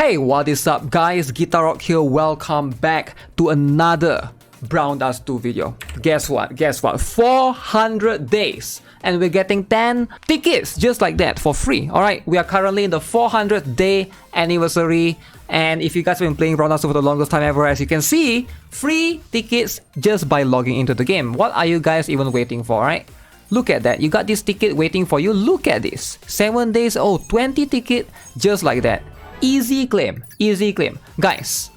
Hey, what is up guys? GuitarRock here. Welcome back to another Brown Dust 2 video. Guess what? 400 days. And we're getting 10 tickets just like that for free. Alright, we are currently in the 400th day anniversary. And if you guys have been playing Brown Dust for the longest time ever, as you can see, free tickets just by logging into the game. What are you guys even waiting for, right? Look at that. You got this ticket waiting for you. Look at this. 7 days, 20 ticket just like that. Easy claim. Easy claim. Guys,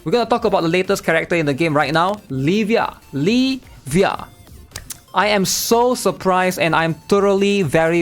we're gonna talk about the latest character in the game right now, Levia. I am so surprised and I'm thoroughly very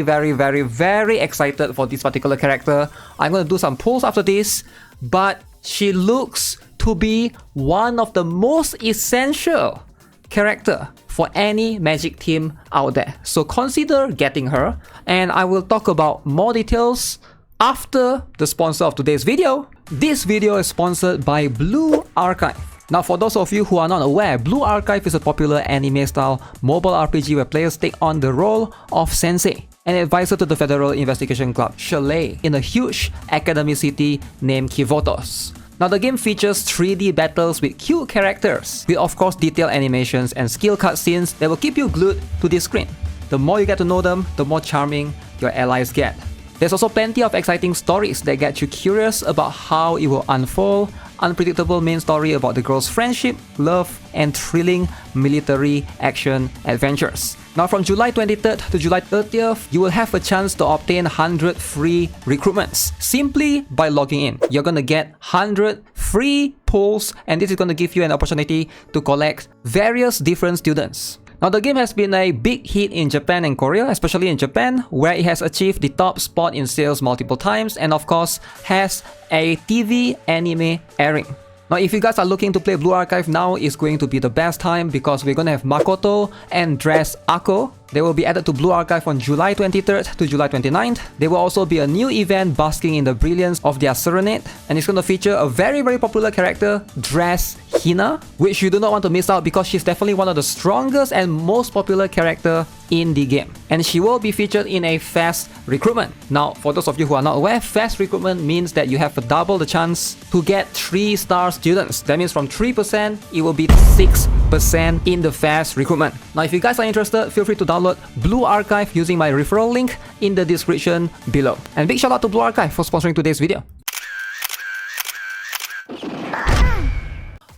excited for this particular character. I'm gonna do some polls after this, but she looks to be one of the most essential character for any Magic team out there. So consider getting her, and I will talk about more details after the sponsor of today's video. This video is sponsored by Blue Archive. Now, for those of you who are not aware, Blue Archive is a popular anime-style mobile RPG where players take on the role of sensei, an advisor to the Federal Investigation Club, Chalet, in a huge academy city named Kivotos. Now, the game features 3D battles with cute characters, with of course detailed animations and skill cutscenes that will keep you glued to this screen. The more you get to know them, the more charming your allies get. There's also plenty of exciting stories that get you curious about how it will unfold, unpredictable main story about the girls' friendship, love, and thrilling military action adventures. Now, from July 23rd to July 30th, you will have a chance to obtain 100 free recruitments simply by logging in. You're gonna get 100 free pulls, and this is gonna give you an opportunity to collect various different students. Now, the game has been a big hit in Japan and Korea, especially in Japan, where it has achieved the top spot in sales multiple times and of course has a TV anime airing. Now, if you guys are looking to play Blue Archive, now is going to be the best time because we're gonna have Makoto and Dress Ako. They will be added to Blue Archive on July 23rd to July 29th. There will also be a new event basking in the brilliance of their serenade, and it's going to feature a very popular character, Dress Hina, which you do not want to miss out because she's definitely one of the strongest and most popular character in the game. And she will be featured in a fast recruitment. Now, for those of you who are not aware, fast recruitment means that you have double the chance to get 3-star students. That means from 3%, it will be 6% in the fast recruitment. Now, if you guys are interested, feel free to download Blue Archive using my referral link in the description below. And big shout out to Blue Archive for sponsoring today's video.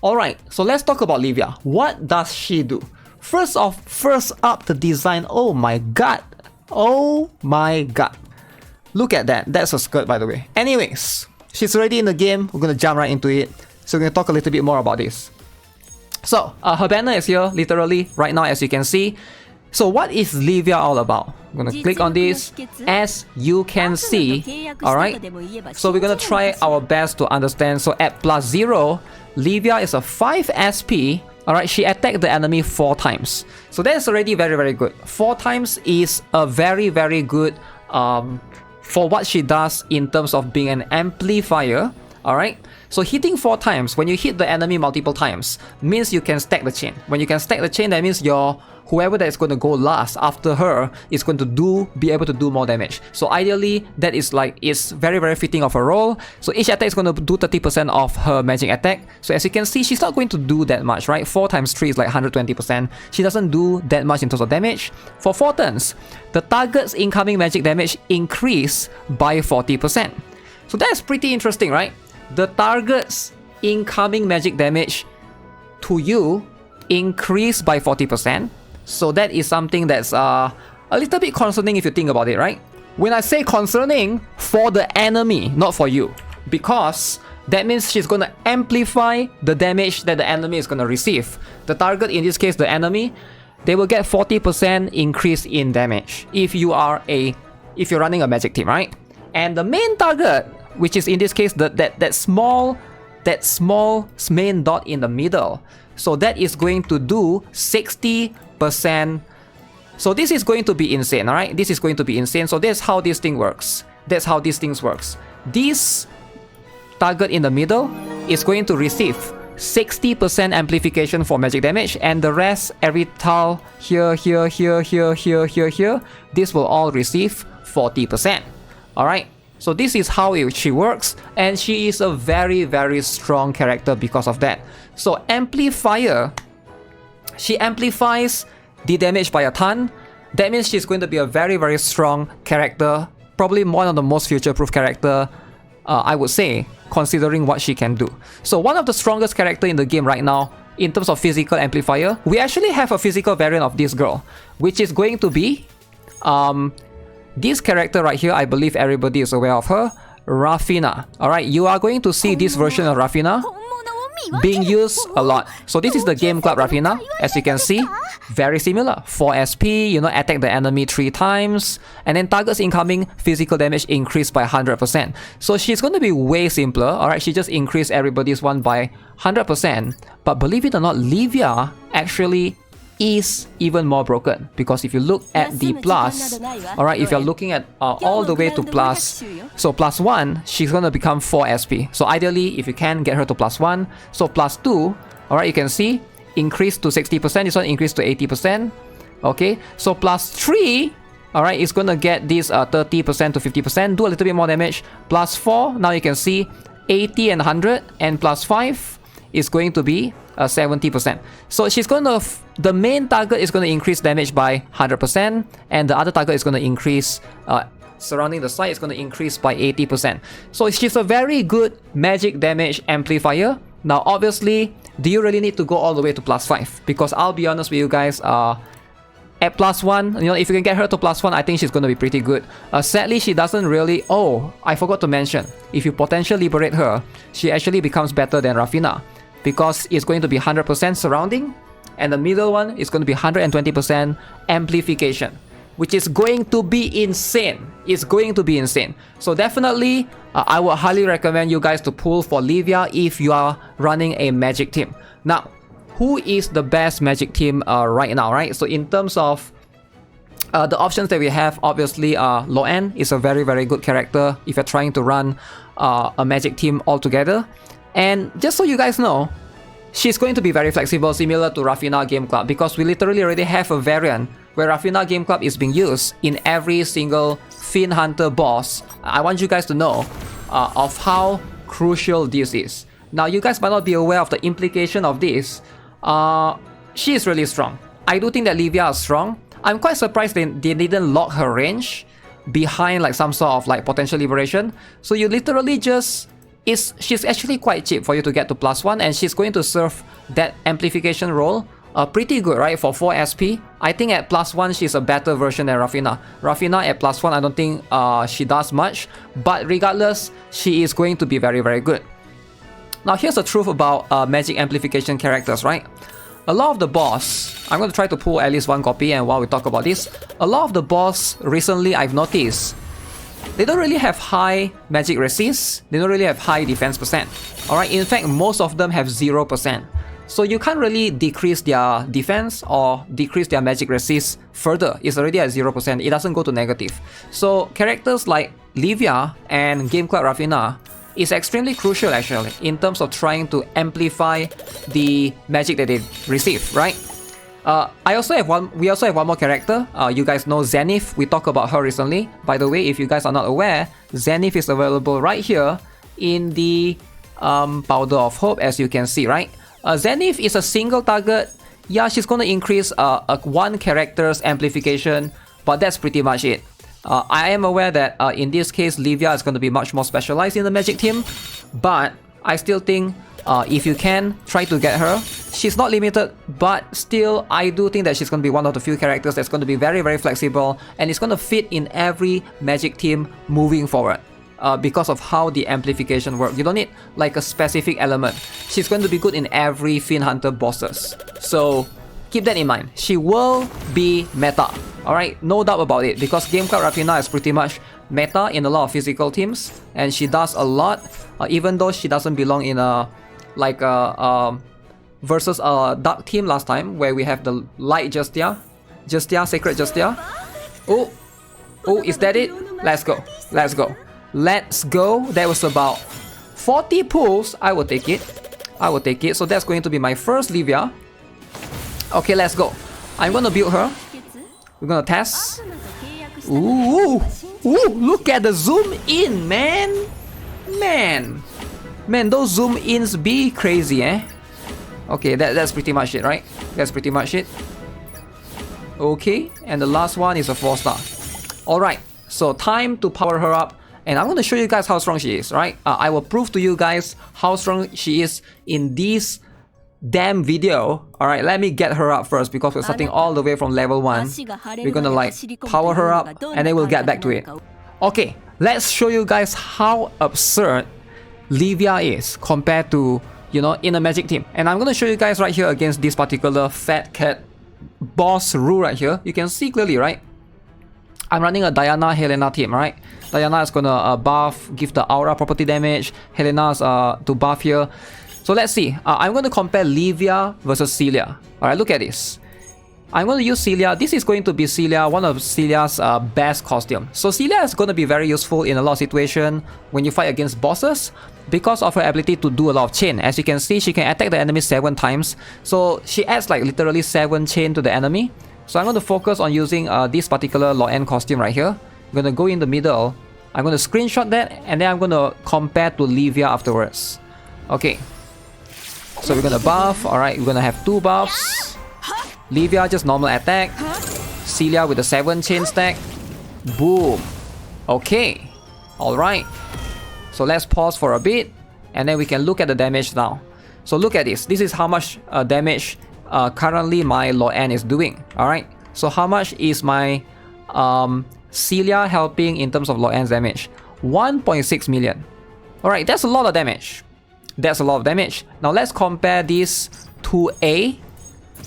Alright, so let's talk about Levia. What does she do? First up, the design. Oh my god. Look at that. That's a skirt, by the way. Anyways, she's already in the game. We're gonna jump right into it. So we're gonna talk a little bit more about this. So, her banner is here, literally, right now, as you can see. So what is Levia all about? I'm gonna click on this. As you can see, alright? So we're gonna try our best to understand. So at +0, Levia is a 5 SP. Alright, she attacked the enemy 4 times. So that's already very good. 4 times is a very good for what she does in terms of being an amplifier. Alright, so hitting 4 times, when you hit the enemy multiple times, means you can stack the chain. When you can stack the chain, that means whoever that is going to go last after her is going to be able to do more damage. So ideally, that is it's very fitting of her role. So each attack is going to do 30% of her magic attack. So as you can see, she's not going to do that much, right? 4 times 3 is like 120%. She doesn't do that much in terms of damage. For 4 turns, the target's incoming magic damage increase by 40%. So that's pretty interesting, right? The target's incoming magic damage to you increase by 40%. So that is something that's a little bit concerning if you think about it, right? When I say concerning, for the enemy, not for you. Because that means she's going to amplify the damage that the enemy is going to receive. The target, in this case the enemy, they will get 40% increase in damage if you're running a magic team, right? And the main target, which is in this case that small main dot in the middle, so that is going to do 60%. So this is going to be insane, alright? This is going to be insane. So that's how this thing works. This This target in the middle is going to receive 60% amplification for magic damage, and the rest, every tile here, this will all receive 40%. Alright? So this is how she works, and she is a very, very strong character because of that. So Amplifier, she amplifies the damage by a ton. That means she's going to be a very, very strong character, probably one of the most future-proof character, I would say, considering what she can do. So one of the strongest character in the game right now, in terms of physical amplifier, we actually have a physical variant of this girl, which is going to be this character right here. I believe everybody is aware of her, Rafina. Alright, you are going to see this version of Rafina being used a lot. So this is the Game Club Rafina. As you can see, very similar. 4 SP, you know, attack the enemy 3 times, and then targets incoming physical damage increased by 100%. So she's going to be way simpler. Alright, she just increased everybody's one by 100%. But believe it or not, Levia actually is even more broken, because if you look at the plus, alright, if you're looking at all the way to plus, so +1, she's gonna become 4 SP. So ideally, if you can, get her to +1. So +2, alright, you can see, increase to 60%, this one increase to 80%. Okay, so +3, alright, it's gonna get this 30% to 50%, do a little bit more damage. +4, now you can see 80 and 100, and +5 is going to be 70%. So she's going to, the main target is going to increase damage by 100%, and the other target is going to increase, surrounding the site is going to increase by 80%. So she's a very good magic damage amplifier. Now obviously, do you really need to go all the way to +5? Because I'll be honest with you guys, at +1, you know, if you can get her to +1, I think she's going to be pretty good. Sadly, she doesn't really... Oh, I forgot to mention, if you potentially liberate her, she actually becomes better than Rafina, because it's going to be 100% surrounding, and the middle one is going to be 120% amplification, which is going to be insane. It's going to be insane. So definitely, I would highly recommend you guys to pull for Levia if you are running a magic team. Now, who is the best magic team right now, right? So in terms of the options that we have, obviously Loan is a very, very good character if you're trying to run a magic team altogether. And just so you guys know, she's going to be very flexible, similar to Rafina Game Club, because we literally already have a variant where Rafina Game Club is being used in every single Fiend Hunter boss. I want you guys to know of how crucial this is. Now, you guys might not be aware of the implication of this. She is really strong. I do think that Levia is strong. I'm quite surprised they didn't lock her range behind like some sort of like potential liberation. So you literally just... she's actually quite cheap for you to get to +1, and she's going to serve that amplification role pretty good, right? For 4 SP, I think at +1 she's a better version than Rafina. Rafina at +1, I don't think she does much, but regardless, she is going to be very, very good. Now here's the truth about magic amplification characters, right? A lot of the boss, I'm going to try to pull at least one copy, and while we talk about this, a lot of the boss recently I've noticed, they don't really have high magic resist, they don't really have high defense percent. Alright, in fact, most of them have 0%. So you can't really decrease their defense or decrease their magic resist further. It's already at 0%, it doesn't go to negative. So characters like Levia and Game Club Rafina is extremely crucial actually in terms of trying to amplify the magic that they receive, right? We also have one more character. You guys know Zenith. We talked about her recently. By the way, if you guys are not aware, Zenith is available right here in the Powder of Hope, as you can see, right? Zenith is a single target. Yeah, she's going to increase one character's amplification, but that's pretty much it. I am aware that in this case, Levia is going to be much more specialized in the magic team, but I still think if you can, try to get her. She's not limited, but still, I do think that she's going to be one of the few characters that's going to be very, very flexible, and it's going to fit in every magic team moving forward. Because of how the amplification works. You don't need like a specific element. She's going to be good in every Fiend Hunter bosses. So keep that in mind. She will be meta. Alright, no doubt about it. Because Game Club Rafina is pretty much meta in a lot of physical teams. And she does a lot. Even though she doesn't belong in a like a versus a dark team last time, where we have the light Justia, Sacred Justia. Oh, is that it? Let's go. That was about 40 pulls. I will take it. So that's going to be my first Levia. Okay, let's go. I'm gonna build her. We're gonna test. Ooh, Ooh, look at the zoom in, man. Man, those zoom ins be crazy, eh? Okay, that's pretty much it, right? That's pretty much it. Okay, and the last one is a 4-star. Alright, so time to power her up. And I'm going to show you guys how strong she is, right? I will prove to you guys how strong she is in this damn video. Alright, let me get her up first because we're starting all the way from level 1. We're gonna like power her up and then we'll get back to it. Okay, let's show you guys how absurd Levia is compared to, you know, in a magic team. And I'm gonna show you guys right here against this particular fat cat boss rule right here. You can see clearly, right? I'm running a Diana Helena team, right? Diana is gonna buff, give the aura property damage. Helena's to buff here. So let's see. I'm going to compare Levia versus Celia. Alright, look at this. I'm going to use Celia. This is going to be Celia, one of Celia's best costumes. So Celia is going to be very useful in a lot of situations when you fight against bosses because of her ability to do a lot of chain. As you can see, she can attack the enemy 7 times. So she adds like literally 7 chain to the enemy. So I'm going to focus on using this particular Loen costume right here. I'm going to go in the middle. I'm going to screenshot that and then I'm going to compare to Levia afterwards. Okay. So we're gonna buff. Alright, we're gonna have 2 buffs. Levia just normal attack. Celia with a 7 chain stack. Boom. Okay. Alright. So let's pause for a bit. And then we can look at the damage now. So look at this. This is how much damage currently my Loen is doing. Alright. So how much is my Celia helping in terms of Loen's damage? 1.6 million. Alright, that's a lot of damage. That's a lot of damage. Now let's compare this to a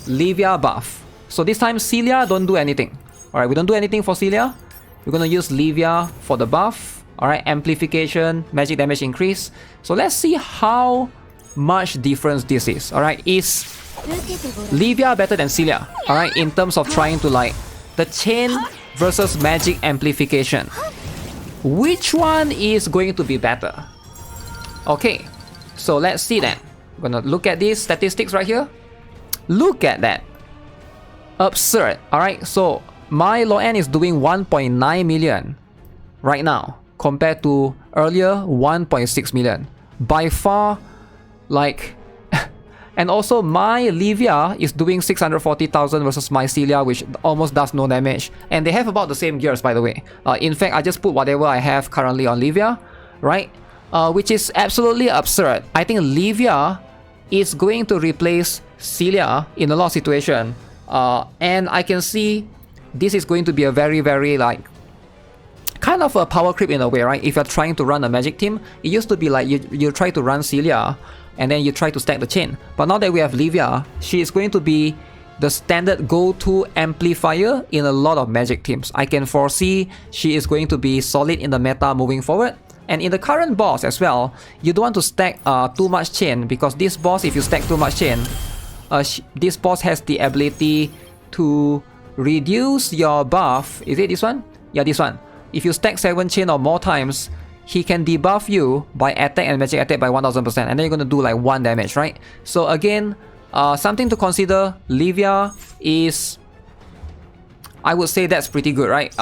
Levia buff. So this time Celia don't do anything. Alright, we don't do anything for Celia. We're gonna use Levia for the buff. Alright, amplification, magic damage increase. So let's see how much difference this is. Alright, is Levia better than Celia? Alright, in terms of trying to like the chain versus magic amplification. Which one is going to be better? Okay. So let's see that. We're gonna look at these statistics right here. Look at that. Absurd. Alright, so my Loen is doing 1.9 million right now compared to earlier 1.6 million. By far, like... and also my Levia is doing 640,000 versus my Celia, which almost does no damage. And they have about the same gears, by the way. In fact, I just put whatever I have currently on Levia, right? Which is absolutely absurd. I think Levia is going to replace Celia in a lot of situations. And I can see this is going to be a very, very like kind of a power creep in a way, right? If you're trying to run a magic team, it used to be like you try to run Celia and then you try to stack the chain. But now that we have Levia, she is going to be the standard go-to amplifier in a lot of magic teams. I can foresee she is going to be solid in the meta moving forward. And in the current boss as well, you don't want to stack too much chain because this boss, if you stack too much chain, this boss has the ability to reduce your buff. Is it this one? Yeah, this one. If you stack 7 chain or more times, he can debuff you by attack and magic attack by 1000%, and then you're gonna do like 1 damage, right? So again, something to consider. Levia is, I would say that's pretty good, right?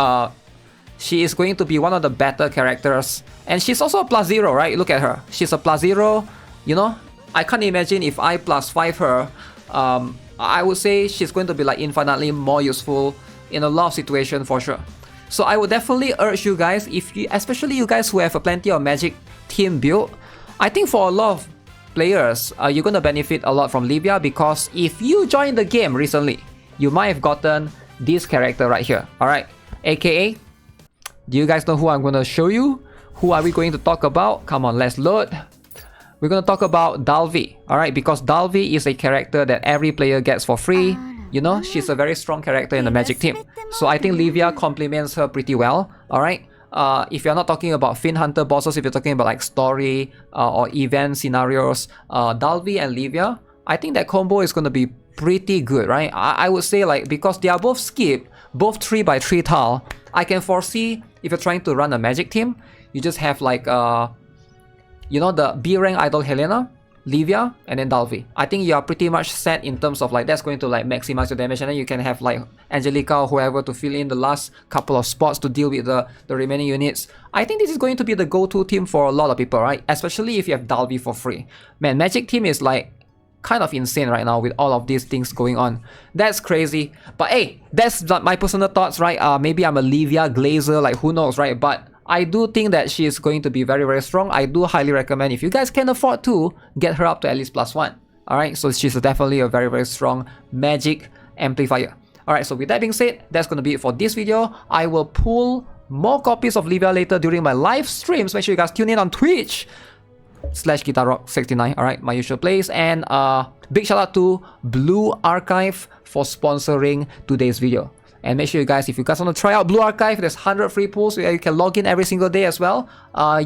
She is going to be one of the better characters. And she's also a +0, right? Look at her. She's a +0. You know, I can't imagine if I +5 her. I would say she's going to be like infinitely more useful in a lot of situations for sure. So I would definitely urge you guys, especially you guys who have a plenty of magic team build, I think for a lot of players, you're going to benefit a lot from Levia because if you joined the game recently, you might have gotten this character right here. Alright, aka... do you guys know who I'm going to show you? Who are we going to talk about? Come on, let's load. We're going to talk about Dalvi. Alright, because Dalvi is a character that every player gets for free. You know, she's a very strong character in the magic team. So I think Levia complements her pretty well. Alright, if you're not talking about Fin Hunter bosses, if you're talking about like story or event scenarios, Dalvi and Levia, I think that combo is going to be pretty good, right? I would say like, because they are both skip, both 3x3 tile, I can foresee if you're trying to run a magic team, you just have like, you know, the B rank idol Helena. Levia, and then Dalvi. I think you are pretty much set in terms of like that's going to like maximize your damage, and then you can have like Angelica or whoever to fill in the last couple of spots to deal with the remaining units. I think this is going to be the go-to team for a lot of people, right? Especially if you have Dalvi for free. Man, Magic team is like kind of insane right now with all of these things going on. That's crazy. But hey, that's my personal thoughts, right? Maybe I'm a Levia glazer, like who knows, right? But I do think that she is going to be very, very strong. I do highly recommend, if you guys can afford to, get her up to at least +1. Alright, so she's definitely a very, very strong magic amplifier. Alright, so with that being said, that's going to be it for this video. I will pull more copies of Levia later during my live streams. Make sure you guys tune in on Twitch /GuitarRock69, alright, my usual place. And big shout out to Blue Archive for sponsoring today's video. And make sure you guys, if you guys want to try out Blue Archive, there's 100 free pools where you can log in every single day as well.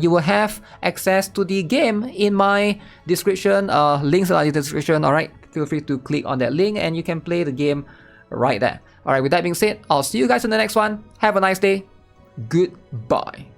You will have access to the game in my description. Links are in the description, alright? Feel free to click on that link and you can play the game right there. Alright, with that being said, I'll see you guys in the next one. Have a nice day. Goodbye.